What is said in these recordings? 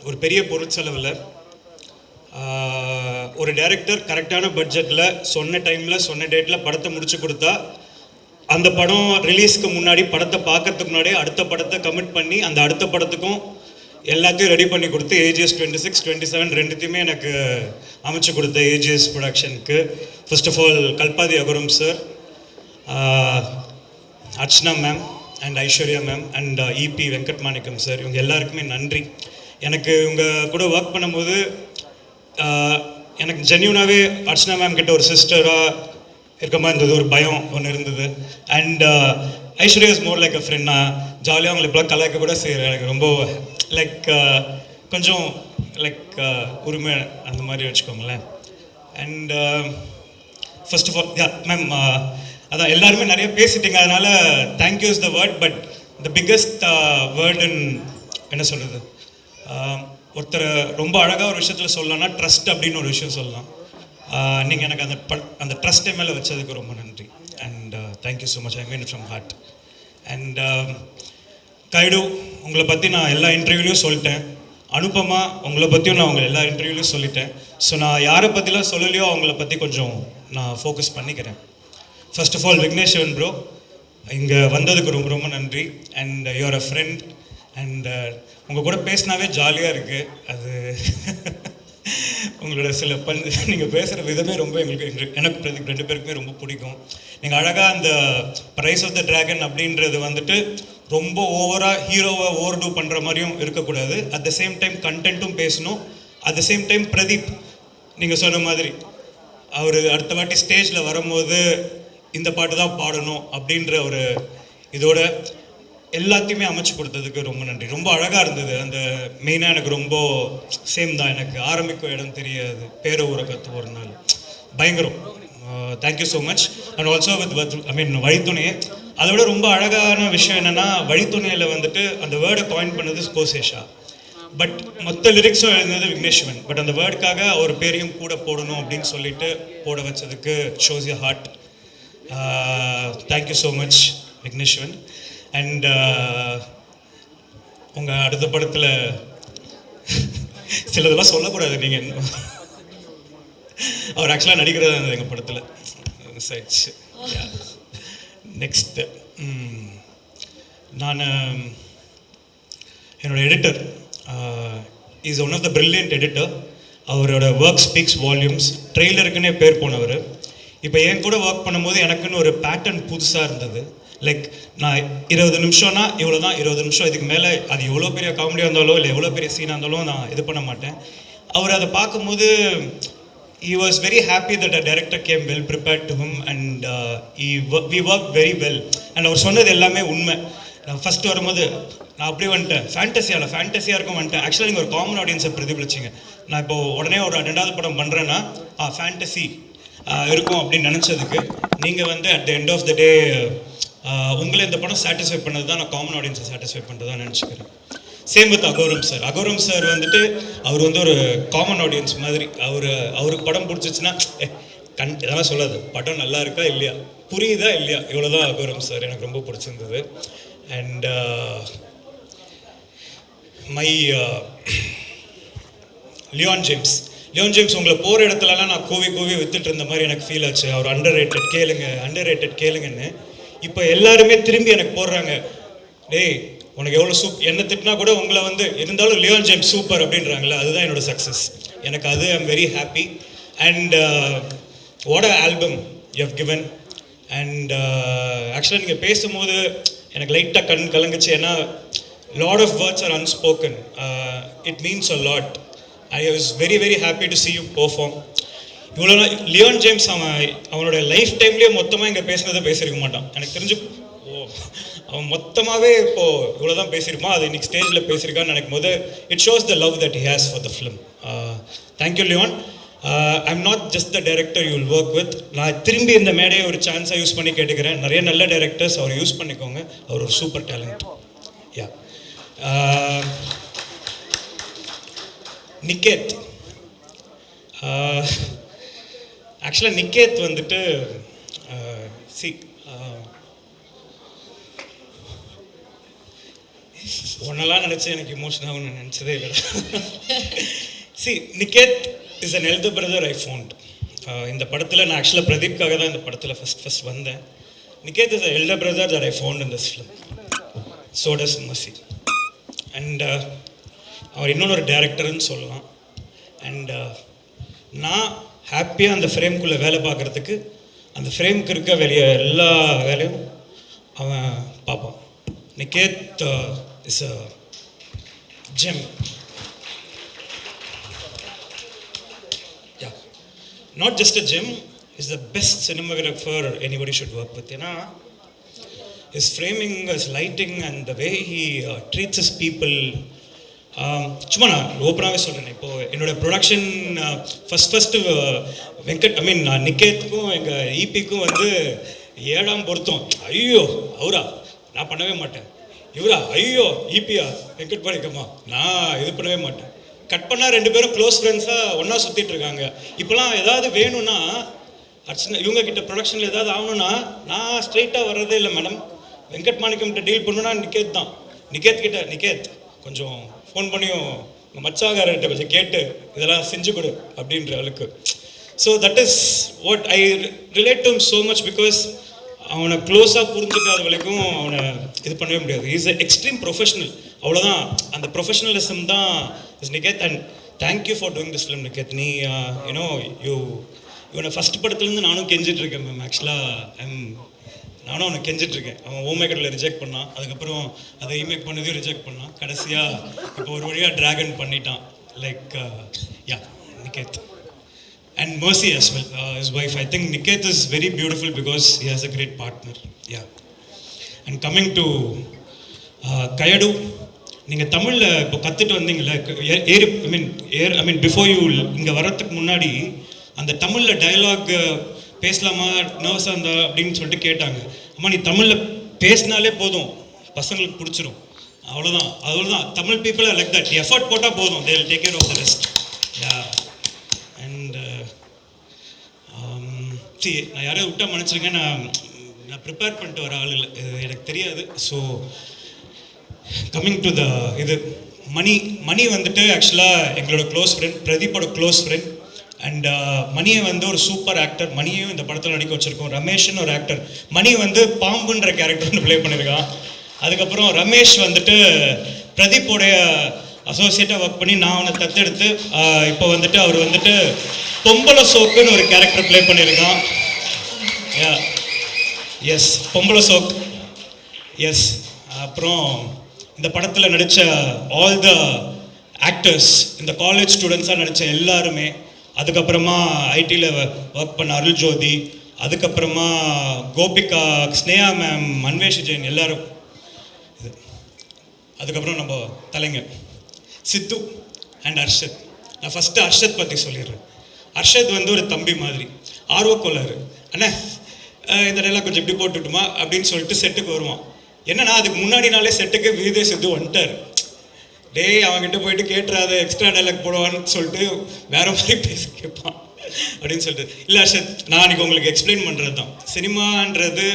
ஒரு பெரிய பொருட்செலவில் ஒரு டைரக்டர் கரெக்டான பட்ஜெட்டில் சொன்ன டைமில் சொன்ன டேட்டில் படத்தை முடிச்சு கொடுத்தா அந்த படம் ரிலீஸ்க்கு முன்னாடி படத்தை பார்க்கறதுக்கு முன்னாடி அடுத்த படத்தை கமிட் பண்ணி அந்த அடுத்த படத்துக்கும் எல்லாத்தையும் ரெடி பண்ணி கொடுத்து ஏஜிஎஸ் 26, 27 ரெண்டுத்தையுமே எனக்கு அமைச்சு கொடுத்த ஏஜிஎஸ் ப்ரொடக்ஷனுக்கு first of all Kalpathi Aghoram sir, Archana ma'am and Aishwarya ma'am and EP Venkat Manickam sir, இவங்க எல்லாருக்குமே நன்றி. எனக்கு இவங்க கூட ஒர்க் பண்ணும்போது எனக்கு ஜென்யூனாகவே அர்ச்சனா மேம் கிட்ட ஒரு சிஸ்டராக இருக்க மாதிரி இருந்தது, ஒரு பயம் ஒன்று இருந்தது. And Aishwarya is more like a friend. நான் ஜாலியாக அவங்களை இப்போலாம் கலாய்க்க கூட செய்கிறேன். எனக்கு ரொம்ப லைக் கொஞ்சம் லைக் உரிமை அந்த மாதிரி வச்சுக்கோங்களேன். And first of all ma'am அதான் எல்லாருமே நிறைய பேசிட்டீங்க, அதனால் thank you is the word. But the biggest word in என்ன சொல்கிறது, ஒருத்தர் ரொம்ப அழகாக ஒரு விஷயத்தில் சொல்லலாம்னா ட்ரஸ்ட் அப்படின்னு ஒரு விஷயம் சொல்லலாம். நீங்கள் எனக்கு அந்த ட்ரஸ்ட்டை மேலே வச்சதுக்கு ரொம்ப நன்றி. And thank you so much, I mean it from heart. And guide, உங்களை பற்றி நான் எல்லா இன்டர்வியூலையும் சொல்லிட்டேன். அனுபமா உங்களை பற்றியும் நான் உங்களை எல்லா இன்டர்வியூலையும் சொல்லிட்டேன். ஸோ நான் யாரை பற்றிலாம் சொல்லலையோ அவங்கள பற்றி கொஞ்சம் நான் ஃபோக்கஸ் பண்ணிக்கிறேன். First of all Vigneshwaran bro, இங்கே வந்ததுக்கு ரொம்ப ரொம்ப நன்றி. And you're a friend. And உங்கள் கூட பேசினாவே ஜாலியாக இருக்குது. அது உங்களோட சில நீங்கள் பேசுகிற விதமே ரொம்ப எனக்கு பிரதீப் ரெண்டு பேருக்குமே ரொம்ப பிடிக்கும். நீங்கள் அழகாக அந்த ப்ரைஸ் ஆஃப் த ட்ராகன் அப்படின்றது வந்துட்டு ரொம்ப ஓவராக ஹீரோவை ஓவர் டூ பண்ணுற மாதிரியும் இருக்கக்கூடாது. அட் த சேம் டைம் கண்டென்ட்டும் பேசணும். At the same time Pradeep நீங்கள் சொன்ன மாதிரி அவர் அடுத்த வாட்டி ஸ்டேஜில் வரும்போது இந்த பாட்டு தான் பாடணும் அப்படின்ற ஒரு இதோட எல்லாத்தையுமே அமைச்சு கொடுத்ததுக்கு ரொம்ப நன்றி. ரொம்ப அழகாக இருந்தது. அந்த மெயினாக எனக்கு ரொம்ப சேம் தான், எனக்கு ஆரம்பிக்கும் இடம் தெரியாது, பேர ஊரை கற்று ஒரு நாள் பயங்கரம். Thank you so much. And also with வழித்துணையே. அதை விட ரொம்ப அழகான விஷயம் என்னென்னா, வழித்துணையில் வந்துட்டு அந்த வேர்டை காயின் பண்ணது கோசேஷா, பட் மொத்த லிரிக்ஸும் எழுதுனது விக்னேஸ்வரன். பட் அந்த வேர்டுக்காக அவர் பேரையும் கூட போடணும் அப்படின்னு சொல்லிட்டு போட வச்சதுக்கு shows your heart. Thank you so much Vigneshwaran. And உங்கள் அடுத்த படத்தில் சிலதெல்லாம் சொல்லக்கூடாது, நீங்கள் அவர் ஆக்சுவலாக நடிக்கிறதா இருந்தது எங்கள் படத்தில். நெக்ஸ்ட்டு நான் என்னோடய editor is one of the brilliant editor. அவரோட ஒர்க் ஸ்பீக்ஸ் வால்யூம்ஸ். ட்ரெய்லருக்குன்னே பேர் போனவர். இப்போ என் கூட ஒர்க் பண்ணும்போது எனக்குன்னு ஒரு பேட்டர்ன் புதுசாக இருந்தது. லைக் நான் 20 நிமிஷம்னா இவ்வளோ தான், 20 நிமிஷம், இதுக்கு மேலே அது எவ்வளோ பெரிய காமெடியாக இருந்தாலும் இல்லை எவ்வளோ பெரிய சீனாக இருந்தாலும் நான் இது பண்ண மாட்டேன். அவர் அதை பார்க்கும்போது he was very happy that a director came well prepared to him and we worked very well. and அவர் சொன்னது எல்லாமே உண்மை. நான் ஃபஸ்ட்டு வரும்போது நான் அப்படியே வந்துட்டேன், ஃபேண்டஸியாக இருக்கும் வந்துட்டேன். ஆக்சுவலாக நீங்கள் ஒரு காமன் ஆடியன்ஸை பிரதிபலிச்சிங்க. நான் இப்போது உடனே ஒரு 2வது படம் பண்ணுறேன்னா ஃபேண்டசி இருக்கும் அப்படின்னு நினச்சதுக்கு நீங்கள் வந்து at the end of the day உங்களை இந்த படம் சாட்டிஸ்ஃபை பண்ணது தான் நான் காமன் ஆடியன்ஸை சாட்டிஸ்ஃபை பண்ணுறது தான் நினச்சிக்கிறேன். Same with Agoram sir. Agoram sir வந்துட்டு அவர் வந்து ஒரு காமன் ஆடியன்ஸ் மாதிரி. அவருக்கு படம் பிடிச்சிச்சுன்னா இதெல்லாம் சொல்லாது, படம் நல்லா இருக்கா இல்லையா, புரியுதா இல்லையா, இவ்வளோதான் அகோரம் சார். எனக்கு ரொம்ப பிடிச்சிருந்தது. அண்ட் மை லியோன் ஜேம்ஸ் உங்களை போகிற இடத்துலலாம் நான் கோவி வித்துட்டு இருந்த மாதிரி எனக்கு ஃபீல் ஆச்சு. அவர் அண்டர் ரேட்டட் கேளுங்கன்னு. இப்போ எல்லாருமே திரும்பி எனக்கு போடுறாங்க, டேய் உனக்கு எவ்வளோ என்ன திட்டினா கூட உங்களை வந்து இருந்தாலும் லியோன் ஜேம்ஸ் சூப்பர் அப்படின்றாங்களே, அதுதான் என்னோட சக்ஸஸ். எனக்கு அது I am very happy. And what a album you have given. And ஆக்சுவலாக நீங்கள் பேசும்போது எனக்கு லைட்டாக கண் கலங்குச்சு. ஏன்னா lot of words are unspoken. It means a lot. I was very very happy to see you perform. இவ்வளோ லியோன் ஜேம்ஸ் அவனோட லைஃப் டைம்லேயே மொத்தமாக இங்கே பேசினதை பேசியிருக்க மாட்டான் எனக்கு தெரிஞ்சு. அவன் மொத்தமாகவே இப்போது இவ்வளோ தான் பேசியிருப்பான். அது இன்றைக்கி ஸ்டேஜில் பேசியிருக்கான்னு நினைக்கும் போது it shows the love that he has for the film. Thank you Leon. I am not just the director you will work with. நான் திரும்பி இந்த மேடையை ஒரு சான்ஸாக யூஸ் பண்ணி கேட்டுக்கிறேன். நிறைய நல்ல டைரக்டர்ஸ் அவர் யூஸ் பண்ணிக்கோங்க. அவர் ஒரு சூப்பர் டேலண்ட். யா நிக்கேத். ஆக்சுவலாக நிக்கேத் வந்துட்டு சி ஒன்னெல்லாம் நினச்சி எனக்கு இமோஷன் ஆகும்னு நினச்சதே இல்லை. C Niketh is an elder brother I found. இந்த படத்தில் நான் ஆக்சுவலாக பிரதீப்காக தான் இந்த படத்தில் ஃபஸ்ட் வந்தேன். Niketh is a elder brother that I found in this film. So does Masih. And அவர் இன்னொரு டேரக்டர்னு சொல்லலாம். அண்ட் நான் ஹாப்பியாக அந்த ஃப்ரேம்குள்ளே வேலை பார்க்குறதுக்கு அந்த ஃப்ரேம்க்கு இருக்க வெளியே எல்லா வேலையும் அவன் பார்ப்பான். Niketh is a gem. Yeah, not just a gem, is the best cinematographer anybody should work with. ஏன்னா his framing, his lighting and the way he treats his people. சும்மா நான் ஓப்பனாகவே சொல்கிறேன். இப்போது என்னோடய ப்ரொடக்ஷன் ஃபஸ்ட்டு வெங்கட் நிகேத்துக்கும் எங்கள் ஈபிக்கும் வந்து 7ஆம் பொருத்தம். ஐயோ அவரா நான் பண்ணவே மாட்டேன், இவரா ஐயோ ஈபியா வெங்கட் பாடிக்கம்மா நான் இது பண்ணவே மாட்டேன். கட் பண்ணால் 2 பேரும் க்ளோஸ் ஃப்ரெண்ட்ஸாக ஒன்றா சுற்றிட்டு இருக்காங்க. இப்போலாம் ஏதாவது வேணும்னா அர்ச்சனா இவங்கக்கிட்ட ப்ரொடக்ஷனில் ஏதாவது ஆகணும்னா நான் ஸ்ட்ரெயிட்டாக வர்றதே இல்லை மேடம். வெங்கட் மாணிக்கம்கிட்ட டீல் பண்ணுன்னா நிகேத் தான். நிகேத் கொஞ்சம் ஃபோன் பண்ணியும் உங்கள் மச்சாகாரர்கிட்ட கொஞ்சம் கேட்டு இதெல்லாம் செஞ்சு கொடு அப்படின்ற அளவுக்கு. So that is what I relate to so much. Because அவனை க்ளோஸாக புரிஞ்சுக்காத வரைக்கும் அவனை இது பண்ணவே முடியாது. Is a extreme professional. அவ்வளோதான், அந்த ப்ரொஃபஷனலிசம் தான் is Niketh. And thank you for doing this film Niketh. நீ இவனை ஃபஸ்ட் படத்துலேருந்து நானும் கெஞ்சிட்ருக்கேன் மேம். ஆக்சுவலாக நானும் அவனை கெஞ்சிட்ருக்கேன். அவன் ஓமேக்கரில் ரிஜெக்ட் பண்ணான், அதுக்கப்புறம் அதை இமேக் பண்ணதையும் ரிஜெக்ட் பண்ணான், கடைசியாக இப்போ ஒரு வழியாக ட்ராகன் பண்ணிட்டான். Like yeah Niketh and Mercy as well, his wife. I think Niket is very beautiful because he has a great partner. Yeah. And coming to Kayadu, நீங்கள் தமிழில் இப்போ கற்றுட்டு வந்தீங்களே, பிஃபோர் யூ இங்கே வர்றதுக்கு முன்னாடி அந்த தமிழில் டயலாக் பேசலாமா நர்வஸாக இருந்தா அப்படின்னு சொல்லிட்டு கேட்டாங்க. அம்மா நீ தமிழில் பேசினாலே போதும், பசங்களுக்கு பிடிச்சிரும். அவ்வளோதான் Tamil people like that. Effort போட்டால் போதும், they will take care of the rest. Yeah. நான் யாரையும் விட்டா மன்னிச்சிருங்க. நான் ப்ரிப்பேர் பண்ணிட்டு வர ஆள் இல்லை, எனக்கு தெரியாது. ஸோ கம்மிங் டு த இது மணி வந்துட்டு ஆக்சுவலாக எங்களோட க்ளோஸ் ஃப்ரெண்ட், பிரதீப்போட க்ளோஸ் ஃப்ரெண்ட். அண்ட் மணியை வந்து ஒரு சூப்பர் ஆக்டர். மணியும் இந்த படத்தில் நடிக்க வச்சுருக்கோம். ரமேஷ்னு ஒரு ஆக்டர். மணி வந்து பாம்புன்ற கேரக்டர் வந்து ப்ளே பண்ணியிருக்கான். அதுக்கப்புறம் ரமேஷ் வந்துட்டு பிரதீப்போடைய அசோசியேட்டாக ஒர்க் பண்ணி நான் அவனை தத்தெடுத்து இப்போ வந்துட்டு அவர் வந்துட்டு பொம்பளை சோக்குன்னு ஒரு கேரக்டர் ப்ளே பண்ணியிருக்கான். எஸ், பொம்பளை சோக். எஸ். அப்புறம் இந்த படத்தில் நடித்த ஆல் த ஆக்டர்ஸ், இந்த காலேஜ் ஸ்டூடெண்ட்ஸாக நடித்த எல்லாருமே, அதுக்கப்புறமா ஐடியில் ஒர்க் பண்ண அருள் ஜோதி, அதுக்கப்புறமா கோபிகா, ஸ்னேகா மேம், அன்வேஷ் ஜெயின் எல்லாரும். அதுக்கப்புறம் நம்ம தலைங்க சித்து அண்ட் அர்ஷத். நான் ஃபஸ்ட்டு அர்ஷத் பற்றி சொல்லிடுறேன். அர்ஷத் வந்து ஒரு தம்பி மாதிரி, ஆர்வக்கோளாறு. அண்ணா இந்த டைலாக் கொஞ்சம் எப்படி போட்டுட்டுமா அப்படின்னு சொல்லிட்டு செட்டுக்கு வருவான். என்னன்னா அதுக்கு முன்னாடி நாளே செட்டுக்கு விஜய் சித்து வந்துட்டார். டேய் அவங்ககிட்ட போயிட்டு கேட்டுறாத, எக்ஸ்ட்ரா டைலாக் போடுவான்னு சொல்லிட்டு வேற மாதிரி பேசி கேட்பான் அப்படின்னு சொல்லிட்டு. இல்லை அர்ஷத், நான் அன்றைக்கி உங்களுக்கு எக்ஸ்பிளைன் பண்ணுறது தான். சினிமான்றது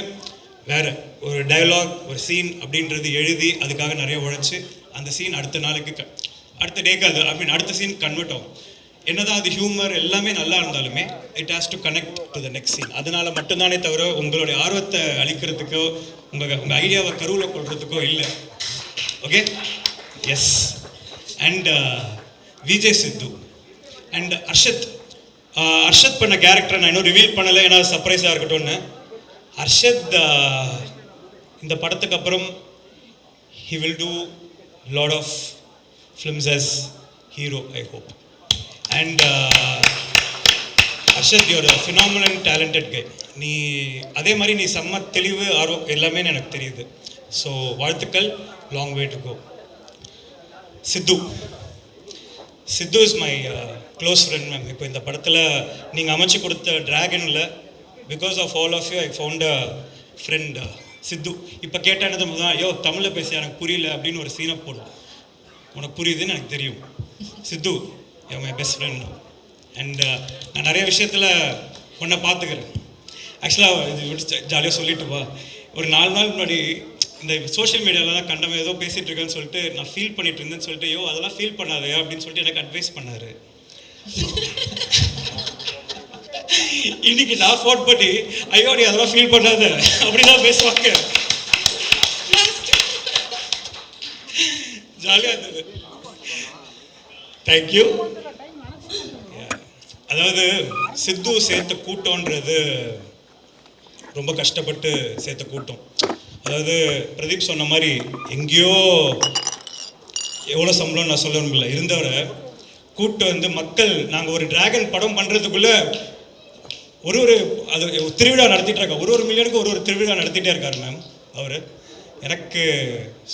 வேறு, ஒரு டயலாக் ஒரு சீன் அப்படின்றது எழுதி அதுக்காக நிறைய உழைச்சி அந்த சீன் அடுத்த நாளுக்கு அடுத்த டேக்கு அது அடுத்த சீன் கன்வெர்ட் ஆகும். என்னதான் அது ஹியூமர் எல்லாமே நல்லா இருந்தாலுமே it has to connect to the next scene. அதனால மட்டும்தானே தவிர உங்களுடைய ஆர்வத்தை அளிக்கிறதுக்கோ உங்கள் ஐடியாவை கருவில் கொள்றதுக்கோ இல்லை. Okay. Yes. And Vijay Siddhu and Arshad பண்ண கேரக்டரை நான் இன்னும் ரிவீல் பண்ணலை, ஏன்னா சர்ப்ரைஸாக இருக்கட்டும்னு. அர்ஷத் இந்த படத்துக்கு அப்புறம் he will do lot of films as hero, I hope. And Arshad, you're a phenomenal talented guy. நீ அதே மாதிரி நீ செம்ம தெளிவு ஆர்வம் எல்லாமே எனக்கு தெரியுது. ஸோ வாழ்த்துக்கள், long way to go. Sidhu is my close friend ma'am. இப்போ இந்த படத்தில் நீங்கள் அமைச்சு கொடுத்த ட்ராகனில் because of all of you I found a friend Sidhu. இப்போ கேட்டானது தான், ஐயோ தமிழில் பேசி எனக்கு புரியல அப்படின்னு ஒரு சீனை போடும். உனக்கு புரியுதுன்னு எனக்கு தெரியும். சித்து மை பெஸ்ட் ஃப்ரெண்ட். அண்ட் நான் நிறைய விஷயத்தில் உன்னை பார்த்துக்கிறேன். ஆக்சுவலாக இது ஜாலியாக சொல்லிட்டு வா. ஒரு 4 நாள் முன்னாடி இந்த சோஷியல் மீடியாலலாம் கண்டவன் ஏதோ பேசிகிட்டு இருக்கேன்னு சொல்லிட்டு நான் ஃபீல் பண்ணிட்டு இருந்தேன்னு சொல்லிட்டு ஐயோ அதெல்லாம் ஃபீல் பண்ணாதே அப்படின்னு சொல்லிட்டு எனக்கு அட்வைஸ் பண்ணார். இன்னைக்கு நான் ஃபோன் பண்ணி ஐயோ நீ அதெல்லாம் ஃபீல் பண்ணாத அப்படிதான் பேசுவாங்க. ஜாலியாக இருந்தது. தேங்க்யூ. அதாவது சித்து சேர்த்த கூட்டம்ன்றது ரொம்ப கஷ்டப்பட்டு சேர்த்த கூட்டம். அதாவது பிரதீப் சொன்ன மாதிரி எங்கேயோ எவ்வளோ சம்பளம் நான் சொல்ல முடியல இருந்தவரை கூட்டம் வந்து மக்கள் நாங்கள் ஒரு டிராகன் படம் பண்ணுறதுக்குள்ளே ஒரு அது திருவிழா நடத்திட்டு இருக்கா. ஒரு மில்லியனுக்கு ஒரு திருவிழா நடத்திட்டே இருக்காரு மேம் அவர். எனக்கு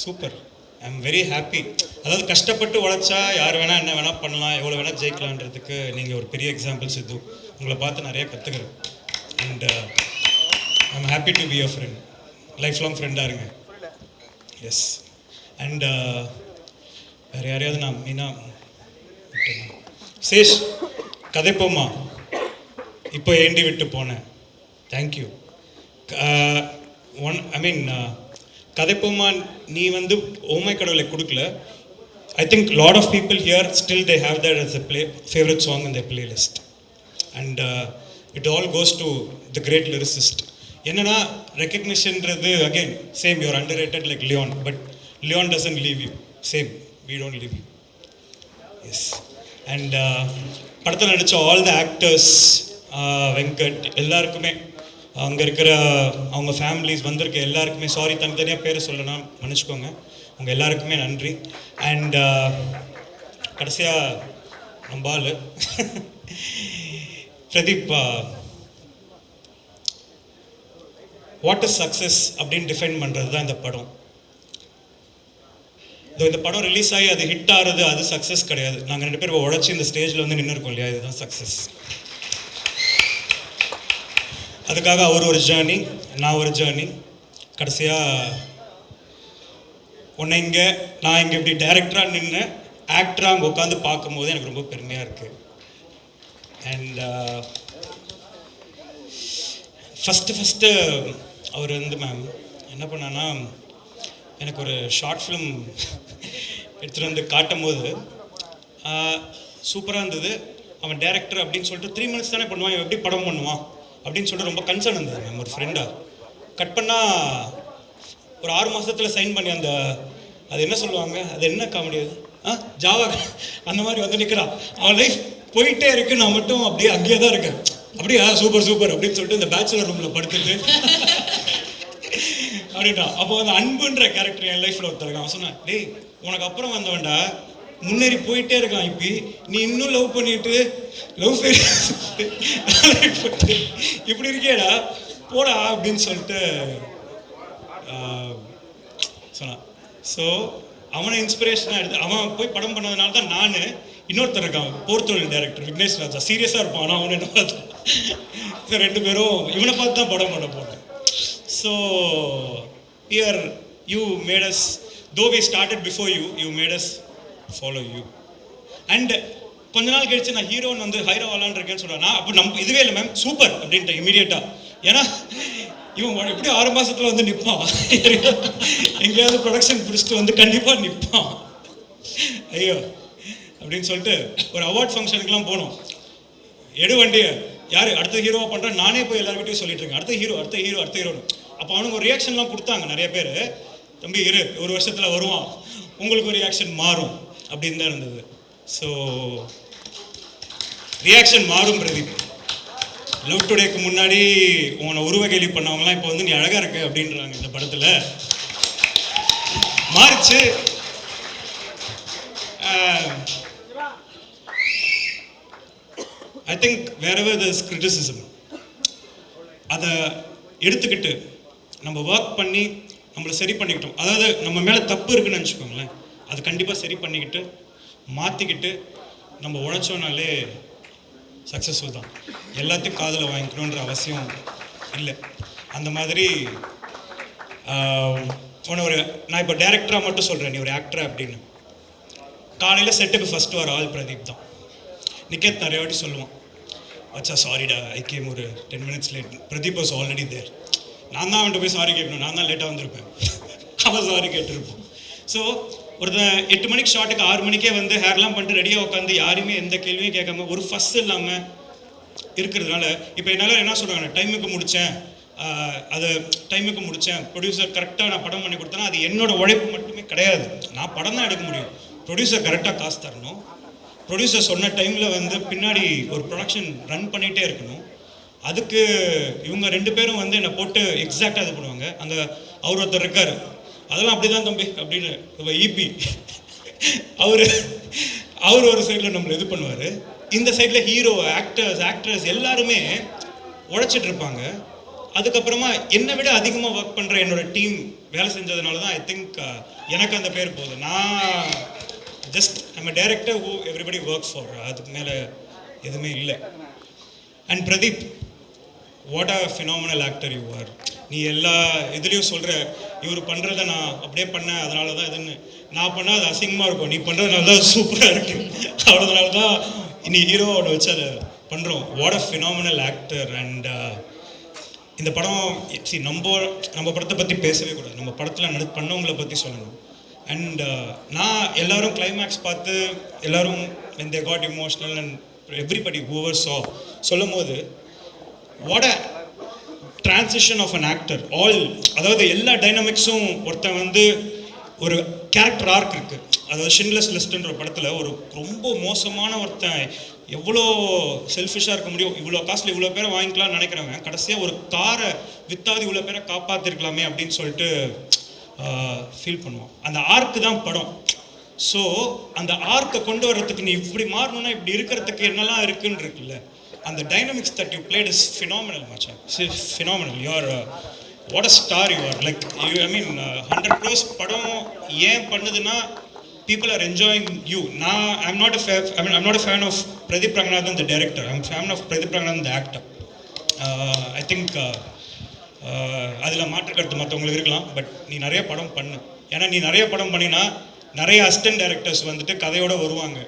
super, I am very happy. அதாவது கஷ்டப்பட்டு உழைச்சா யார் வேணால் என்ன வேணால் பண்ணலாம், எவ்வளோ வேணால் ஜெயிக்கலான்றதுக்கு நீங்கள் ஒரு பெரிய எக்ஸாம்பிள் சித்து. உங்களை பார்த்து நிறைய கற்றுக்கிறேன். And I am happy to be your friend. Life long ஃப்ரெண்டாக இருங்க. எஸ். அண்ட் வேறு யாரையாவது நான் மெயினாக சேஷ் கதைப்போமா இப்போ ஏண்டி விட்டு போனேன். தேங்க்யூ. கதைப்போமா நீ வந்து ஓமை கடவுளை கொடுக்கல. I think lot of people here still they have that as a favourite song in the playlist. And it all goes to the great lyricist. என்னன்னா ரெக்கக்னிஷன்றது again same, you're underrated like Leon, but Leon doesn't leave you. Same, we don't leave you. Yes. And படத்தில் நடித்த all the actors, Venkat, எல்லாருக்குமே அங்கே இருக்கிற அவங்க families வந்திருக்க எல்லாருக்குமே சாரி, தனித்தனியாக பேரை சொல்லணும் மன்னிச்சுக்கோங்க. அவங்க எல்லாருக்குமே நன்றி. அண்ட் கடைசியாக நம்ம ஆள் பிரதீப், வாட் இஸ் சக்ஸஸ் அப்படின்னு டிஃபைன் பண்ணுறது தான் இந்த படம். இந்த படம் ரிலீஸ் ஆகி அது ஹிட் ஆகிறது அது சக்ஸஸ் கிடையாது. நாங்கள் 2 பேரும் உழைச்சி இந்த ஸ்டேஜில் வந்து நின்று இருக்கோம் இல்லையா, இதுதான் சக்ஸஸ். அதுக்காக அவர் ஒரு ஜேர்னி, நான் ஒரு ஜேர்னி. கடைசியாக உன்னை இங்கே நான் இங்கே இப்படி டைரக்டராக நின்று ஆக்டராக அங்கே உட்காந்து பார்க்கும்போது எனக்கு ரொம்ப பெருமையாக இருக்குது. அண்ட் ஃபஸ்ட்டு அவர் வந்து மேம் என்ன பண்ணான்னா, எனக்கு ஒரு ஷார்ட் ஃபிலிம் எடுத்துகிட்டு வந்து காட்டும் போது சூப்பராக இருந்தது. அவன் டேரக்டர் அப்படின்னு சொல்லிட்டு 3 minutes தானே பண்ணுவான், இவன் எப்படி படம் பண்ணுவான் அப்படின்னு சொல்லிட்டு ரொம்ப கன்சர்ன் இருந்தது மேம். ஒரு ஃப்ரெண்டாக கட் பண்ணால் ஒரு 6 மாதத்தில் சைன் பண்ணி அந்த அது என்ன சொல்லுவாங்க, அது என்ன காமெடி அது, ஜாவா அந்த மாதிரி வந்து நிற்கிறான். அவன் லைஃப் போயிட்டே இருக்கு, நான் மட்டும் அப்படியே அங்கேயே தான் இருக்கேன். அப்படியே சூப்பர் சூப்பர் அப்படின்னு சொல்லிட்டு இந்த பேச்சுலர் ரூமில் படுத்துட்டு அப்படின்ட்டான். அப்போ அந்த அன்புன்ற கேரக்டர் என் லைஃப்பில் ஒருத்தர் இருக்கான். அவன் சொன்னான், டேய் உனக்கு அப்புறம் வந்தவன்டா முன்னேறி போயிட்டே இருக்கான், இப்படி நீ இன்னும் லவ் பண்ணிட்டு லவ் இப்படி இருக்கியடா போடா அப்படின்னு சொல்லிட்டு சொன்னான். ஸோ அவனை இன்ஸ்பிரேஷனாக எடுத்து அவன் போய் படம் பண்ணதுனால தான் நான் இன்னொருத்தர் இருக்கான் போர்த்தொழில் டைரக்டர் விக்னேஷ் ராஜா, சீரியஸாக இருப்பான். ஆனால் அவனை என்ன பார்த்தா 2 பேரும் இவனை பார்த்து தான் படம் பண்ண போனேன். So here you made us, though we started before you, you made us follow you. And கொஞ்ச நாள் கழிச்சு நான் ஹீரோன்னு வந்து ஹைரோ வாலான்னு சொல்கிறேன். நான் அப்போ நம்ம இதுவே இல்லை மேம் சூப்பர் அப்படின்ட்டு இமீடியட்டாக. ஏன்னா இவன் எப்படி 6 மாதத்தில் வந்து நிற்பான், எங்கேயாவது ப்ரொடக்ஷன் பிடிச்சிட்டு வந்து கண்டிப்பாக நிற்பான் ஐயோ அப்படின்னு சொல்லிட்டு ஒரு அவார்ட் ஃபங்க்ஷனுக்குலாம் போனோம். எடு வண்டியை யார் அடுத்த ஹீரோவாக பண்ணுறேன் நானே போய் எல்லாருக்கிட்டையும் சொல்லிட்டு இருக்கேன், அடுத்த ஹீரோ அடுத்த ஹீரோ அடுத்த ஹீரோன்னு. அப்போ அவனுக்கு ஒரு ரியாக்ஷன்லாம் கொடுத்தாங்க நிறைய பேர், தம்பி இரு 1 வருஷத்தில் வருவான், உங்களுக்கு ஒரு ரியாக்ஷன் மாறும் அப்படின்னு தான் இருந்தது. ஸோ ரியாக்ஷன் மாறும் பிரதீப். லவ் டுடேக்கு முன்னாடி உன்னை உருவகேலி பண்ணவங்களாம் இப்போ வந்து நீ அழகாக இருக்க அப்படின்றாங்க. இந்த படத்தில் மாறிச்சு. I think wherever there's criticism, அதை எடுத்துக்கிட்டு நம்ம ஒர்க் பண்ணி நம்மளை சரி பண்ணிக்கிட்டோம். அதாவது நம்ம மேலே தப்பு இருக்குன்னு நினச்சிக்கோங்களேன், அது கண்டிப்பாக சரி பண்ணிக்கிட்டு மாற்றிக்கிட்டு நம்ம உழைச்சோனாலே சக்ஸஸ்ஃபுல் தான். எல்லாத்தையும் காதில் வாங்கிக்கணுன்ற அவசியம் இல்லை. அந்த மாதிரி நான் இப்போ டேரக்டராக மட்டும் சொல்கிறேன், நீ ஒரு ஆக்டரா அப்படின்னு. காலையில் செட்டுக்கு ஃபஸ்ட்டு வர ஆள் பிரதீப் தான். நிக்கேத் நிறைய வாட்டி சொல்லுவான், அச்சா சாரிடா ஐ கேம் ஒரு 10 minutes late, Pradeep was already there. நான் தான் அவன்கிட்ட போய் சாரி கேட்கணும், நான் தான் லேட்டாக வந்திருப்பேன். அவன் சாரி கேட்டிருப்போம். ஸோ ஒருத்தன் 8 மணிக்கு ஷார்ட்டுக்கு 6 மணிக்கே வந்து ஹேர்லாம் பண்ணிட்டு ரெடியாக உட்காந்து யாருமே எந்த கேள்வியும் கேட்காம ஒரு ஃபஸ்ட் இல்லாமல் இருக்கிறதுனால இப்போ என்னால் என்ன சொல்கிறாங்க, டைமுக்கு முடித்தேன், அதை டைமுக்கு முடித்தேன், ப்ரொடியூசர் கரெக்டாக நான் படம் பண்ணி கொடுத்தேன்னா அது என்னோட உழைப்பு மட்டுமே கிடையாது. நான் படம் தான் எடுக்க முடியும், ப்ரொடியூசர் கரெக்டாக காசு தரணும், ப்ரொடியூசர் சொன்ன டைமில் வந்து பின்னாடி ஒரு ப்ரொடக்ஷன் ரன் பண்ணிகிட்டே இருக்கணும். அதுக்கு இவங்க 2 பேரும் வந்து என்னை போட்டு எக்ஸாக்டாக இது பண்ணுவாங்க. அங்கே அவர் ஒருத்தர் இருக்கார், அதெல்லாம் அப்படி தான் தம்பி அப்படின்னு இபி அவர் ஒரு சைடில் நம்மளை இது பண்ணுவார், இந்த சைடில் ஹீரோ ஆக்டர்ஸ் எல்லாருமே உழைச்சிட்டு இருப்பாங்க. அதுக்கப்புறமா என்னை விட அதிகமாக ஒர்க் பண்ணுற என்னோட டீம் வேலை செஞ்சதுனால தான் ஐ திங்க் எனக்கு அந்த பேர் போகுது. நான் ஜஸ்ட் நம்ம director who everybody work for, அதுக்கு மேலே எதுவுமே இல்லை. And Pradeep, what a phenomenal actor you are. நீ எல்லா இதுலேயும் சொல்கிற இவர் பண்ணுறத நான் அப்படியே பண்ணேன் அதனால தான் இதுன்னு, நான் பண்ணால் அது அசிங்கமாக இருக்கும், நீ பண்ணுறதுனால தான் சூப்பராக இருக்கு, அவ்வளோனால தான் நீ ஹீரோவோட வச்சு அதை பண்ணுறோம். What a phenomenal actor. And இந்த படம் நம்ம படத்தை பற்றி பேசவே கூடாது, நம்ம படத்தில் பண்ணவங்களை பற்றி சொல்லணும். அண்ட் நான் எல்லோரும் கிளைமேக்ஸ் பார்த்து எல்லோரும் when they got emotional and everybody whoever saw சொல்லும் போது what a transition of an actor. அதாவது எல்லா டைனமிக்ஸும் ஒருத்தன் வந்து ஒரு கேரக்டர் ஆர்க் இருக்குது. அதாவது ஷின்லெஸ் லிஸ்ட்ன்ற படத்தில் ஒரு ரொம்ப மோசமான ஒருத்தன் எவ்வளோ செல்ஃபிஷாக இருக்க முடியும், இவ்வளோ காஸ்ட்லி இவ்வளோ பேரை வாங்கிக்கலாம்னு நினைக்கிறவன் கடைசியாக ஒரு காரை விற்றாது இவ்வளோ பேரை காப்பாற்றிருக்கலாமே அப்படின்னு சொல்லிட்டு ஃபீல் பண்ணுவோம். அந்த ஆர்க்கு தான் படம். ஸோ அந்த ஆர்க்கை கொண்டு வர்றதுக்கு நீ இப்படி மாறணும்னா இப்படி இருக்கிறதுக்கு என்னெல்லாம் இருக்குன்னு இருக்குல்ல, அந்த dynamics that you played is phenomenal மச்சான், phenomenal. You are what a star you are. Like I mean 100 crores படம் ஏன் பண்ணுதுன்னா people are enjoying you. I'm not a fan of Pradeep Ranganathan the director, I'm a fan of Pradeep Ranganathan the actor. I think அதில் மாற்று கருத்து மற்றவங்களுக்கு இருக்கலாம், but நீ நிறைய படம் பண்ணு. ஏன்னா நீ நிறைய படம் பண்ணினா நிறைய அசிஸ்டன்ட் டைரக்டர்ஸ் வந்துட்டு கதையோடு வருவாங்க,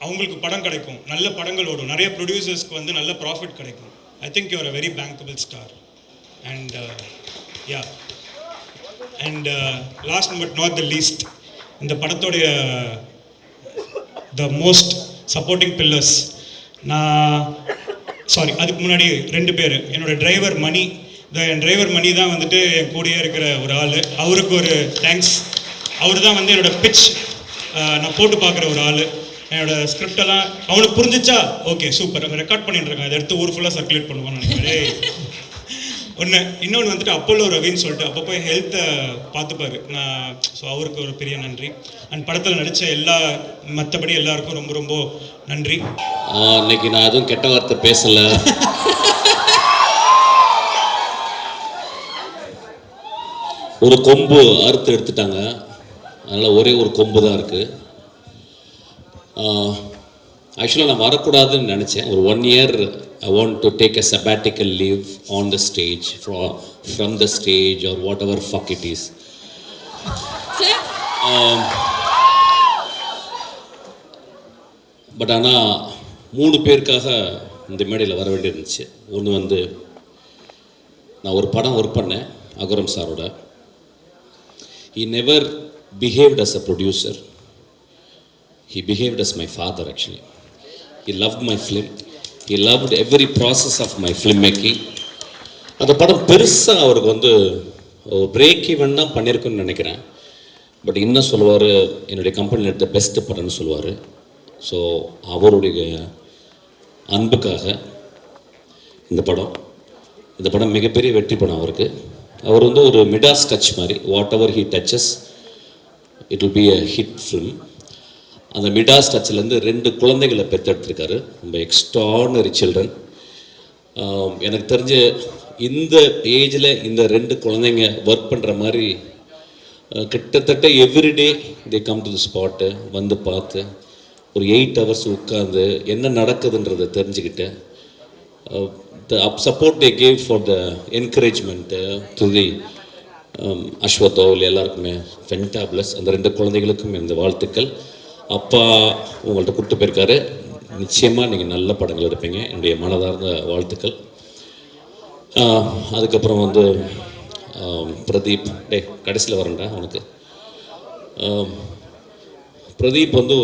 அவங்களுக்கு படம் கிடைக்கும், நல்ல படங்கள் ஓடும், நிறைய ப்ரொடியூசர்ஸ்க்கு வந்து நல்ல ப்ராஃபிட் கிடைக்கும். I think you are a very bankable star. And yeah, and last but not the least, இந்த படத்தோடைய த மோஸ்ட் சப்போர்ட்டிங் பில்லர்ஸ் அதுக்கு முன்னாடி 2 பேர். என்னோட டிரைவர் மணி, என் டிரைவர் மணி தான் வந்துட்டு என் கூடயே இருக்கிற ஒரு ஆள், அவருக்கு ஒரு தேங்க்ஸ். அவர் தான் வந்து என்னோடய பிட்ச் நான் போட்டு பார்க்குற ஒரு ஆள். என்னோடய ஸ்கிரிப்டெல்லாம் அவனுக்கு புரிஞ்சிச்சா ஓகே சூப்பர், அங்கே ரெக்கார்ட் பண்ணிட்டு இருக்கான், அதை எடுத்து ஊர் ஃபுல்லாக சர்க்குலேட் பண்ணுவான்னு நினைக்கிறேன். இன்னொன்று வந்துட்டு அப்போலோ ரவின்னு சொல்லிட்டு அப்போ போய் ஹெல்த்தை பார்த்துப்பாரு நான். ஸோ அவருக்கு ஒரு பெரிய நன்றி. அண்ட் படத்தில் நடித்த மற்றபடி எல்லாருக்கும் ரொம்ப ரொம்ப நன்றி. இன்னைக்கு நான் எதுவும் கெட்ட வார்த்தை பேசலை. ஒரு கொம்பு அறுத்து எடுத்துட்டாங்க, அதனால் ஒரே ஒரு கொம்பு தான் இருக்குது. ஆக்சுவலாக நான் வரக்கூடாதுன்னு நினச்சேன். ஒரு 1 year I want to take a sabbatical leave on the stage, from the stage or whatever fuck it is. But ஆனால் 3 பேருக்காக இந்த மேடையில் வர வேண்டியிருந்துச்சு. ஒன்று வந்து நான் ஒரு படம் ஒர்க் பண்ணேன் அகரம் சாரோட. He never behaved as a producer. He behaved as my father actually. He loved my film. He loved every process of my filmmaking. அந்த படம் பெருசாக அவருக்கு வந்து பிரேக் ஈவன் தான் பண்ணியிருக்குன்னு நினைக்கிறேன். பட் இன்னும் சொல்லுவார், என்னுடைய கம்பெனியில் எடுத்த பெஸ்ட்டு படம்னு சொல்லுவார். ஸோ அவருடைய அன்புக்காக இந்த படம் மிகப்பெரிய வெற்றி படம் அவருக்கு. அவர் வந்து ஒரு மிடாஸ் டச் மாதிரி, whatever he touches it will be a hit film. அந்த மிடாஸ் டச்சிலேருந்து 2 குழந்தைகளை பெற்றெடுத்திருக்காரு, ரொம்ப எக்ஸ்ட்ரானரி சில்ட்ரன். எனக்கு தெரிஞ்ச இந்த ஏஜில் இந்த 2 குழந்தைங்க ஒர்க் பண்ணுற மாதிரி கிட்டத்தட்ட everyday they come to the spot, வந்து பார்த்து ஒரு 8 hours உட்காந்து என்ன நடக்குதுன்றதை தெரிஞ்சுக்கிட்டு the support they gave for the encouragement to the அஸ்வத்தோல் எல்லாருக்குமே ஃபென்டாப்ளஸ். அந்த 2 குழந்தைகளுக்கும் இந்த வாழ்த்துக்கள். அப்பா உங்கள்கிட்ட கூப்பிட்டு போயிருக்காரு, நிச்சயமாக நீங்கள் நல்ல படங்கள் எடுப்பீங்க, என்னுடைய மனதார்ந்த வாழ்த்துக்கள். அதுக்கப்புறம் வந்து பிரதீப், கடைசியில் வரேன்டா உனக்கு. பிரதீப் வந்து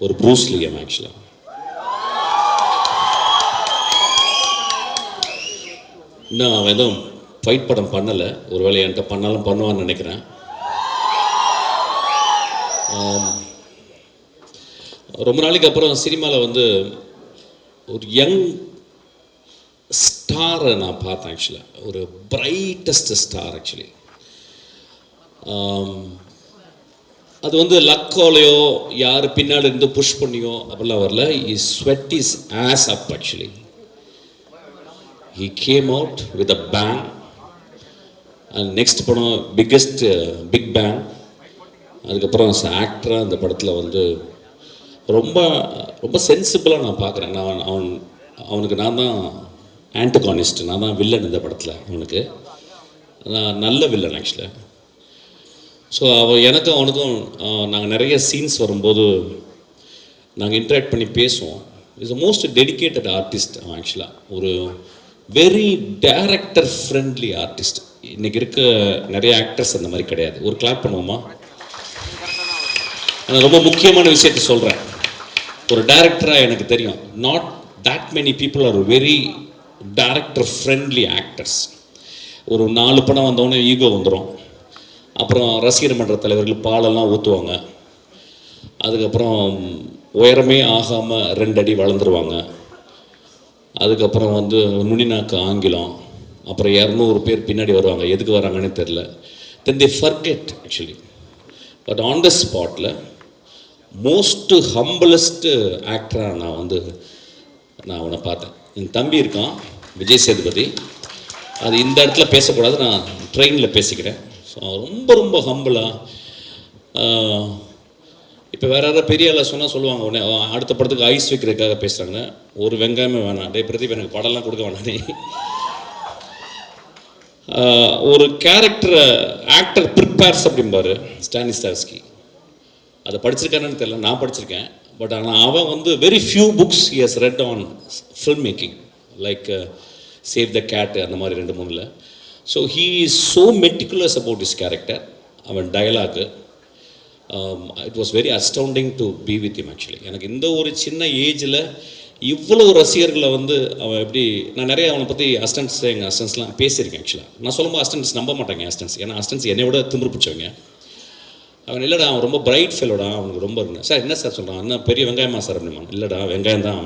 ஒரு ப்ரூஸ்லி அவன் ஆக்சுவலாக. இன்னும் அவன் எதுவும் ஃபைட் படம் பண்ணலை, ஒரு வேளை என்கிட்ட பண்ணாலும் பண்ணுவான்னு நினைக்கிறேன். ரொம்ப நாளைக்கு அப்புறம் சினிமாவில் வந்து ஒரு யங் ஸ்டாரை நான் பார்த்தேன் ஆக்சுவலாக, ஒரு பிரைட்டஸ்ட் ஸ்டார் ஆக்சுவலி. அது வந்து லக்கோலையோ யார் பின்னாடி இருந்து புஷ் பண்ணியோ அப்படிலாம் வரல. Is sweat is as up actually. He came out with a bang. And next படம் பிக் பேங். அதுக்கப்புறம் ஆக்டராக அந்த படத்தில் வந்து ரொம்ப ரொம்ப சென்சிபிளாக நான் பார்க்குறேன். அவனுக்கு நான் தான் ஆன்டகானிஸ்ட், நான் தான் வில்லன் இந்த படத்தில். அவனுக்கு நான் நல்ல வில்லன் ஆக்சுவலாக. ஸோ எனக்கும் அவனுக்கும் நாங்கள் நிறைய சீன்ஸ் வரும்போது நாங்கள் இன்ட்ராக்ட் பண்ணி பேசுவோம். Is a most dedicated artist அவன் ஆக்சுவலாக. ஒரு வெரி டைரக்டர் ஃப்ரெண்ட்லி ஆர்டிஸ்ட். இன்றைக்கி இருக்க நிறைய ஆக்டர்ஸ் அந்த மாதிரி கிடையாது. ஒரு கிளாப் பண்ணுவோமா? நான் ரொம்ப முக்கியமான விஷயத்த சொல்கிறேன். ஒரு டைரக்டராக எனக்கு தெரியும், not that many people are very director friendly actors. ஒரு 4 படம் வந்தோடனே ஈகோ வந்துடும். அப்புறம் ரசிகர் மன்ற தலைவர்கள் பாலெல்லாம் ஊற்றுவாங்க. அதுக்கப்புறம் உயரமே ஆகாமல் 2 அடி வளர்ந்துருவாங்க. அதுக்கப்புறம் வந்து நுனிநாக்கு ஆங்கிலம். அப்புறம் 200 பேர் பின்னாடி வருவாங்க, எதுக்கு வராங்கன்னு தெரில. Then they forget actually. But on the ஸ்பாட்டில் மோஸ்ட் ஹம்பிளஸ்ட்டு ஆக்டராக நான் அவனை பார்த்தேன். என் தம்பி இருக்கான் விஜய் சேதுபதி. அது இந்த இடத்துல பேசக்கூடாது, நான் ட்ரெயினில் பேசிக்கிறேன். ஸோ ரொம்ப ரொம்ப ஹம்பிளாக. இப்போ வேறு யாராவது பெரிய ஆளாக சொன்னால் சொல்லுவாங்க, உடனே அடுத்த படத்துக்கு ஐஸ் வைக்கிறதுக்காக பேசுகிறாங்க. ஒரு வெங்காயமே வேணாம், பிரதீப் எனக்கு படம்லாம் கொடுக்க வேணானே. ஒரு கேரக்டரை ஆக்டர் ப்ரிப்பேர்ஸ் அப்படிம்பாரு ஸ்டானிஸ்லாவ்ஸ்கி. அதை படிச்சிருக்கானு தெரியல, நான் படிச்சிருக்கேன். பட் ஆனால் அவன் வந்து very few books he has read on film making, like save the cat அந்த மாதிரி 2-3. So he is so meticulous about his character. அவன் dialogue it was very astounding to be with him actually. எனக்கு இந்த ஒரு சின்ன ஏஜில் இவ்வளோ ரசிகர்களை வந்து அவன் எப்படி, நான் நிறைய அவனை பற்றி எங்கள் அசிஸ்டன்ஸ்லாம் பேசியிருக்கேன் ஆக்சுவலாக. நான் சொல்லும்போது அசிஸ்டன்ஸ் நம்ப மாட்டாங்க அசிஸ்டன்ஸ், ஏன்னா அசிஸ்டன்ஸ் என்னை விட திமிரு பிடிச்சவங்க. அவன் இல்லைடா அவன் ரொம்ப பிரைட் ஃபெல்லோடா, அவனுக்கு ரொம்ப இருந்தேன். சார் என்ன சார் சொல்கிறான், என்ன பெரிய வெங்காயமா சார் அப்படிமா? இல்லைடா வெங்காயம் தான்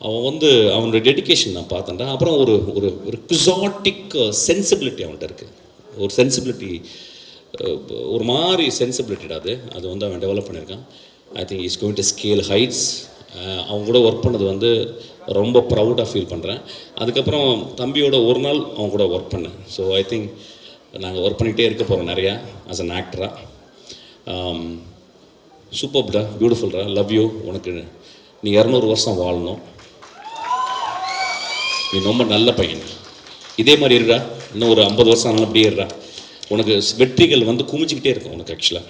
அவன் வந்து அவனுடைய டெடிக்கேஷன் நான் பார்த்தேன்டா. அப்புறம் ஒரு ஒரு ஒரு குசாட்டிக் சென்சிபிலிட்டி அவன்கிட்ட இருக்குது. ஒரு சென்சிபிலிட்டி, ஒரு மாதிரி சென்சிபிலிட்டிடா அது வந்து அவன் டெவலப் பண்ணியிருக்கான். I think is going to scale heights. அவங்க கூட ஒர்க் பண்ணது வந்து ரொம்ப ப்ரௌடாக ஃபீல் பண்ணுறேன். அதுக்கப்புறம் தம்பியோட ஒரு நாள் அவன் கூட ஒர்க் பண்ணேன். ஸோ ஐ திங்க் நாங்கள் ஒர்க் பண்ணிகிட்டே இருக்க போகிறோம் நிறையா ஆஸ் அன் ஆக்டராக. சூப்பர்டா, பியூட்டிஃபுல்டா, லவ் யூ. உனக்கு நீ 200 வருஷம் வாழணும். நீ ரொம்ப நல்ல பையன், இதே மாதிரி இருடா. இன்னும் ஒரு 50 வருஷம் ஆனாலும் அப்படியே இருடா. உனக்கு வெற்றிகள் வந்து குமிச்சிக்கிட்டே இருக்கும் உனக்கு ஆக்சுவலாக.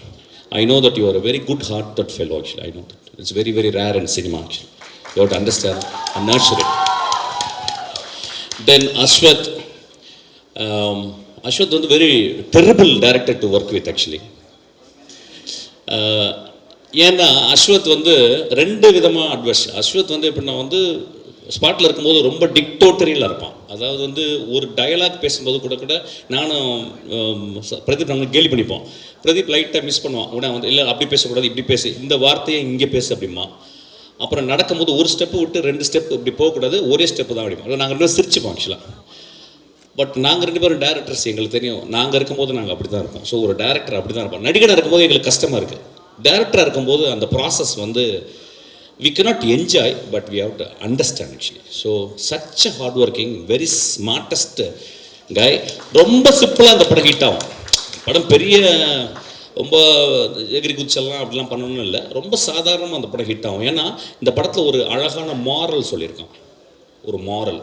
I know that you are a very good heart that fellow actually. I know that it's very very rare in cinema actually. You have to understand and nurture it. Then Ashwath வந்து very terrible director to work with actually. ஏன்னா அஸ்வத் வந்து 2 விதமாக advice. Ashwath வந்து எப்படின்னா வந்து ஸ்பாட்டில் இருக்கும்போது ரொம்ப டிக்டோட்டரியில் இருப்பான். அதாவது வந்து ஒரு டயலாக் பேசும்போது கூட நானும் பிரதீப் நாங்கள் கேலி பண்ணிப்போம். பிரதீப் லைட்டாக மிஸ் பண்ணுவான். உடனே வந்து இல்லை அப்படி பேசக்கூடாது, இப்படி பேசு, இந்த வார்த்தையை இங்கே பேசு அப்படிமா. அப்புறம் நடக்கும்போது ஒரு ஸ்டெப்பு விட்டு 2 ஸ்டெப் இப்படி போகக்கூடாது, ஒரே ஸ்டெப்பு தான் அப்படிமா. நாங்கள் 2 சிரிச்சுப்போம் ஆக்சுவலாக. பட் நாங்கள் 2 பேரும் டேரக்டர்ஸ், எங்களுக்கு தெரியும் நாங்கள் இருக்கும்போது நாங்கள் அப்படி தான் இருப்போம். ஸோ ஒரு டேரக்டர் அப்படி தான் இருப்போம். நடிகனாக இருக்கும்போது எங்களுக்கு கஷ்டமாக இருக்குது. டேரக்டராக இருக்கும்போது அந்த ப்ராசஸ் வந்து we cannot enjoy, but we have to understand actually. So such a hard working, very smartest guy. ரொம்ப சிம்பிளாக அந்த படம் ஹிட் ஆகும். படம் பெரிய ரொம்ப எகிரி குச்செல்லாம் அப்படிலாம் பண்ணணும்னு இல்லை, ரொம்ப சாதாரணமாக அந்த படம் ஹிட் ஆகும். ஏன்னா இந்த படத்தில் ஒரு அழகான மாரல் சொல்லியிருக்கான். ஒரு மாரல்,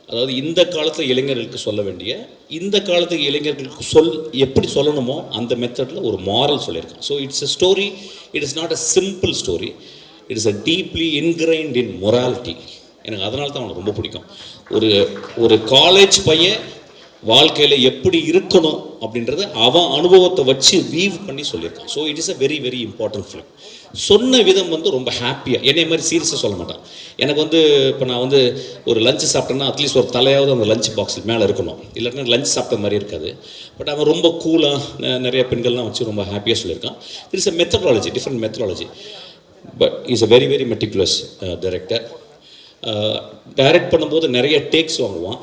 அதாவது இந்த காலத்தில் இளைஞர்களுக்கு சொல்ல வேண்டிய, இந்த காலத்துக்கு இளைஞர்களுக்கு எப்படி சொல்லணுமோ அந்த மெத்தடில் ஒரு மாரல் சொல்லியிருக்கான். So it's a story, it is not a simple story, it is a deeply இன்கிரைன்ட் in morality. எனக்கு அதனால தான் அவனுக்கு ரொம்ப பிடிக்கும். ஒரு காலேஜ் பையன் வாழ்க்கையில் எப்படி இருக்கணும் அப்படின்றத அவன் அனுபவத்தை வச்சு வீவ் பண்ணி சொல்லியிருக்கான். So it is a very very important film. சொன்ன விதம் வந்து ரொம்ப ஹாப்பியாக, என்னை மாதிரி சீரியஸாக சொல்ல மாட்டான். எனக்கு வந்து இப்போ நான் வந்து ஒரு லஞ்சு சாப்பிட்டேன்னா அட்லீஸ்ட் ஒரு தலையாவது அந்த லஞ்ச் பாக்ஸில் மேலே இருக்கணும், இல்லைன்னா லஞ்ச் சாப்பிட்ட மாதிரி இருக்காது. பட் அவன் ரொம்ப கூலாக நிறைய பெண்கள்லாம் வச்சு ரொம்ப ஹாப்பியாக சொல்லியிருக்கான். It is a methodology, different methodology. But is a very very meticulous director. Direct பண்ணும்போது நிறைய டேக்ஸ் வாங்குவான்.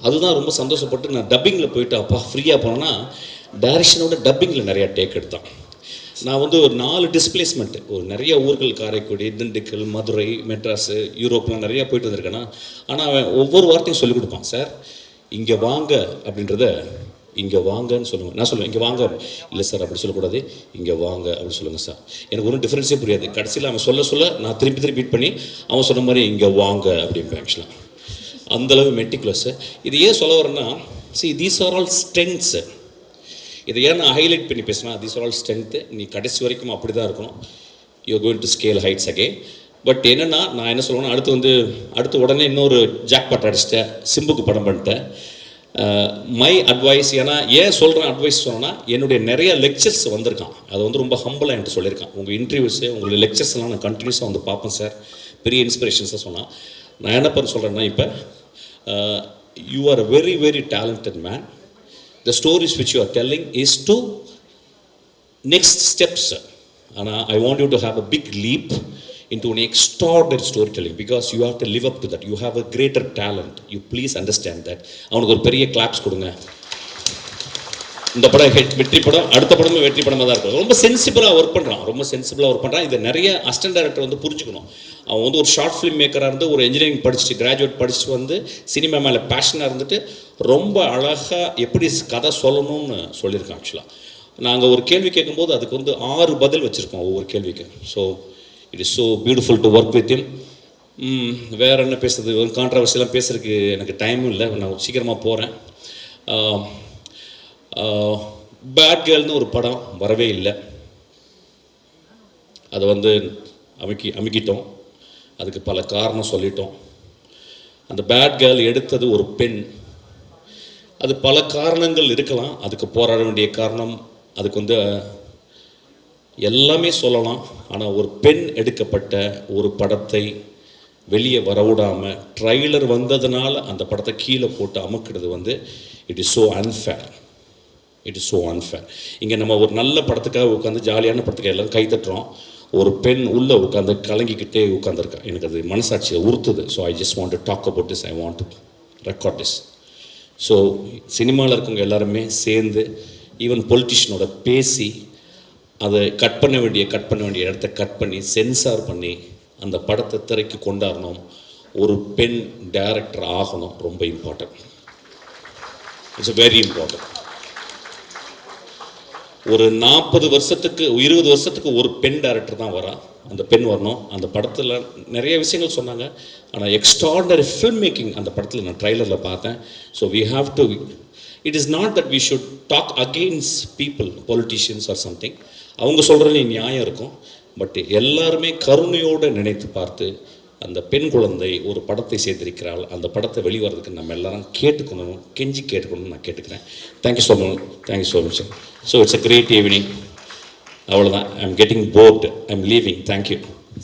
அதுதான் ரொம்ப சந்தோஷப்பட்டு நான் டப்பிங்கில் போயிட்டு அப்பா ஃப்ரீயாக போனேன்னா டைரக்ஷனோட டப்பிங்கில் நிறையா டேக் எடுத்தான். நான் வந்து ஒரு 4 டிஸ்பிளேஸ்மெண்ட்டு, ஒரு நிறைய ஊர்கள், காரைக்குடி, திண்டுக்கல், மதுரை, மெட்ராஸு, யூரோப்லாம் நிறையா போயிட்டு வந்திருக்கேன்னா. ஆனால் அவன் ஒவ்வொரு வார்த்தையும் சொல்லிக் கொடுப்பான். சார் இங்கே வாங்க அப்படின்றத இங்கே வாங்கன்னு சொல்லுங்கள். நான் சொல்லுவேன் இங்கே வாங்க, இல்லை சார் அப்படி சொல்லக்கூடாது, இங்கே வாங்க அப்படி சொல்லுங்கள் சார். எனக்கு ஒன்றும் டிஃப்ரென்ஸே புரியாது. கடைசியில் அவன் சொல்ல நான் திருப்பி பீட் பண்ணி அவன் சொன்ன மாதிரி இங்கே வாங்க அப்படிம்பேன். ஆக்சுவலாக அந்தளவு மெட்டிகுலஸ்ஸு. இது ஏன் சொல்ல வரேன்னா, தீஸ் ஆர் ஆல் ஸ்ட்ரென்த்ஸு. இதை ஏன் நான் ஹைலைட் பண்ணி பேசினா, தீஸ் ஆர் ஆல் ஸ்ட்ரென்த்து. நீ கடைசி வரைக்கும் அப்படி தான் இருக்கணும். You going to scale heights okay. But என்னென்னா நான் என்ன சொல்லுவேன்னா, அடுத்து உடனே இன்னொரு ஜாக்பாட் அடிச்சிட்டேன், சிம்புக்கு படம் பண்ணிட்டேன். மை அட்வைஸ், ஏன்னா ஏன் சொல்கிறேன் அட்வைஸ் சொன்னேன்னா, என்னுடைய நிறைய லெக்சர்ஸ் வந்திருக்கான். அது வந்து ரொம்ப ஹம்பிளாக என்கிட்ட சொல்லியிருக்கான். உங்கள் இன்டர்வியூஸு, உங்களுடைய லெக்சர்ஸ்லாம் நான் கண்டினியூஸாக வந்து பார்ப்பேன் சார், பெரிய இன்ஸ்பிரேஷன்ஸாக சொன்னான். நான் என்ன பண்ண சொல்கிறேன்னா, இப்போ you are a very very talented man. The stories which you are telling is to next steps. And I want you to have a big leap into an extraordinary storytelling, because you have to live up to that. You have a greater talent. You please understand that. அவனுக்கு ஒரு பெரிய claps கொடுங்க. இந்த படம் வெற்றி படம், அடுத்த படமும் வெற்றி படமாக தான் இருக்கும். ரொம்ப சென்சிபிளாக ஒர்க் பண்ணுறான். இதை நிறைய அசிஸ்டன்ட் டைரக்டர் வந்து புரிஞ்சுக்கணும். அவன் வந்து ஒரு ஷார்ட் ஃபிலிம் மேக்கராக இருந்து, ஒரு இன்ஜினியரிங் படிச்சுட்டு, கிராஜுவேட் படிச்சுட்டு வந்து சினிமா மேலே பேஷனாக இருந்துட்டு ரொம்ப அழகாக எப்படி கதை சொல்லணும்னு சொல்லியிருக்கான். ஆக்சுவலாக நாங்கள் ஒரு கேள்வி கேட்கும்போது அதுக்கு வந்து 6 பதில் வச்சுருக்கோம் ஒவ்வொரு கேள்விக்கு. So it is so beautiful to work with him. வேறு என்ன பேசுறது, ஒரு கான்ட்ரவர்சியெலாம் பேசுறதுக்கு எனக்கு டைமும் இல்லை. நான் சீக்கிரமாக போகிறேன். பேட் கேர்ள்னு ஒரு படம் வரவே இல்லை. அதை வந்து அமுக்கிட்டோம். அதுக்கு பல காரணம் சொல்லிட்டோம். அந்த பேட் கேர்ள் எடுத்தது ஒரு பெண். அது பல காரணங்கள் இருக்கலாம். அதுக்கு போராட வேண்டிய காரணம், அதுக்கு வந்து எல்லாமே சொல்லலாம். ஆனால் ஒரு பெண் எடுக்கப்பட்ட ஒரு படத்தை வெளியே வரவிடாமல் ட்ரைலர் வந்ததுனால அந்த படத்தை கீழே போட்டு அமுக்கிறது வந்து இட் இஸ் ஸோ அன்ஃபேர். இங்கே நம்ம ஒரு நல்ல படத்துக்காக உட்காந்து, ஜாலியான படத்துக்காக எல்லாம் கை தட்டுறோம். ஒரு பெண் உள்ளே உட்காந்து கலங்கிக்கிட்டே உட்காந்துருக்கா. எனக்கு அது மனசாட்சியை உறுத்துது. So I just want to talk about this. I want to record this. So சினிமாவில் இருக்கவங்க எல்லாருமே சேர்ந்து, ஈவன் பொலிட்டிஷியனோட பேசி, அதை கட் பண்ண வேண்டிய இடத்த கட் பண்ணி, சென்சார் பண்ணி அந்த படத்தை திரைக்கு கொண்டாடணும். ஒரு பெண் டைரக்டர் ஆகணும். ரொம்ப இம்பார்ட்டன்ட். It's very important. ஒரு 40 வருஷத்துக்கு 20 வருஷத்துக்கு ஒரு பெண் டைரக்டர் தான் வரா. அந்த பெண் வரணும். அந்த படத்தில் நிறைய விஷயங்கள் சொன்னாங்க. ஆனால் எக்ஸ்ட்ராடனரி ஃபில்ம் மேக்கிங் அந்த படத்தில் நான் ட்ரைலரில் பார்த்தேன். So we have to, it is not that we should talk against people, politicians or something. அவங்க சொல்கிறதுல நியாயம் இருக்கும். பட் எல்லாருமே கருணையோடு நினைத்து பார்த்து, அந்த பெண் குழந்தை ஒரு படத்தை செய்திருக்கிறாள், அந்த படத்தை வெளிவரதுக்கு நம்ம எல்லாரும் கெஞ்சி கேட்டுக்கணும்னு நான் கேட்டுக்கிறேன். Thank you so much. So it's a great evening. அவ்வளோதான். I am getting bored. I am leaving. Thank you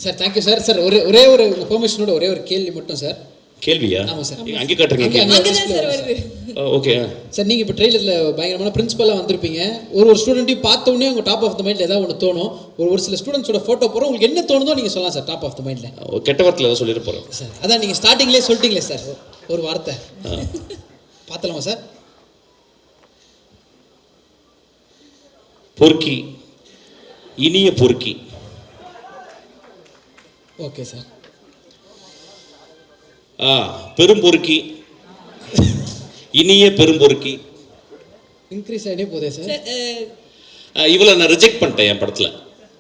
sir. Thank you sir. Sir ஒரே ஒரு பெர்மிஷனோட ஒரே ஒரு கேள்வி மட்டும் சார். கேள்வியா? ஆமாம் சார். அங்கே காட்டுறீங்க. Okay sir. நீங்கள் இப்போ ட்ரெயிலரில் பயங்கரமான பிரின்சிபலாக வந்திருப்பீங்க. ஒரு ஸ்டூடெண்ட்டையும் பார்த்த உடனே உங்கள் டாப் ஆஃப் த மைண்டில் ஏதாவது ஒன்று தோணும். ஒரு சில ஸ்டூடெண்ட்ஸோட ஃபோட்டோ போகிறோம், உங்களுக்கு என்ன தோணுதோ நீங்கள் சொல்லலாம் சார். டாப் ஆஃப் த மைண்டில் கெட்ட வார்த்தையில் ஏதாவது சொல்லிட்டு போகிறோம் சார். அதான் நீங்கள் ஸ்டார்டிங்லேயே சொல்லிட்டீங்களே சார் ஒரு வார்த்தை. பார்த்தலாமா சார்? பொறுக்கி, இனிய பொறுக்கி. Okay sir. பெரும்பொறுக்கி, இனிய பெரும்பொறுக்கி. இன்க்ரீஸ் ஆகிட்டே போதே சார். இவளை நான் ரிஜெக்ட் பண்ணிட்டேன் என் படத்தில்.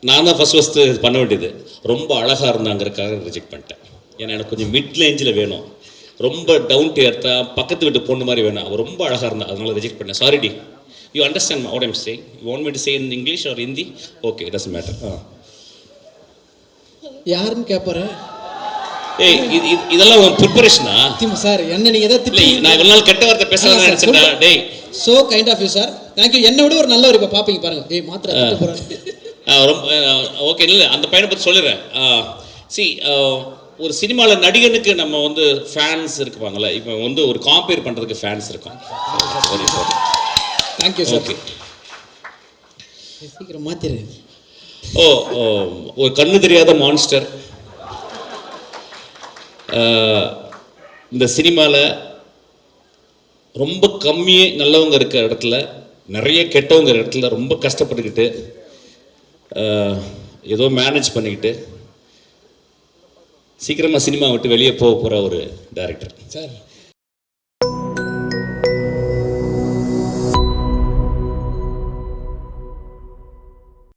நான் தான் ஃபஸ்ட்டு பண்ண வேண்டியது. ரொம்ப அழகாக இருந்தாங்கிறதுக்காக ரிஜெக்ட் பண்ணிட்டேன். ஏன்னா எனக்கு கொஞ்சம் மிட் ரேஞ்சில் வேணும். ரொம்ப டவுன் டு எர்த்தாக பக்கத்து வீட்டு பொண்ணு மாதிரி வேணும். அவள் ரொம்ப அழகாக இருந்தா, அதனால ரிஜெக்ட் பண்ணேன். சாரி டி. You understand what I'm saying? You want me to say in English or Hindi? Okay, it doesn't matter. யாருன்னு கேட்பாரு? ஏய் இதெல்லாம் உன் ப்ரிப்பரேஷனா? சார் என்ன நீங்க ஏதாவது இல்லை, நான் இவ்வளவு நாள் கெட்ட வார்த்தை பேசலாம் நினைச்சேன்டா. டேய், so kind of you sir, thank you. என்னை விட ஒரு நல்லவர் இப்போ பார்ப்பீங்க பாருங்க. டேய் மாத்திரை தட்ட போறாரு. ரொம்ப ஓகே. இல்லை, அந்த பையனை பற்றி சொல்லிடுறேன். சி, ஒரு சினிமாவில் நடிகனுக்கு நம்ம வந்து ஃபேன்ஸ் இருப்பாங்கல்ல, இப்போ வந்து ஒரு காம்பேர் பண்ணுறதுக்கு ஃபேன்ஸ் இருக்கும். Very important. Thank you sir. Okay, சீக்கிரம் மாத்திரு. ஒரு கண்ணு தெரியாத மான்ஸ்டர் இந்த சினிமாவில் ரொம்ப கம்மியே நல்லவங்க இருக்க இடத்துல, நிறைய கெட்டவங்க இடத்துல ரொம்ப கஷ்டப்பட்டுக்கிட்டு ஏதோ மேனேஜ் பண்ணிக்கிட்டு சீக்கிரமாக சினிமா விட்டு வெளியே போக போகிற ஒரு டைரக்டர் சார்.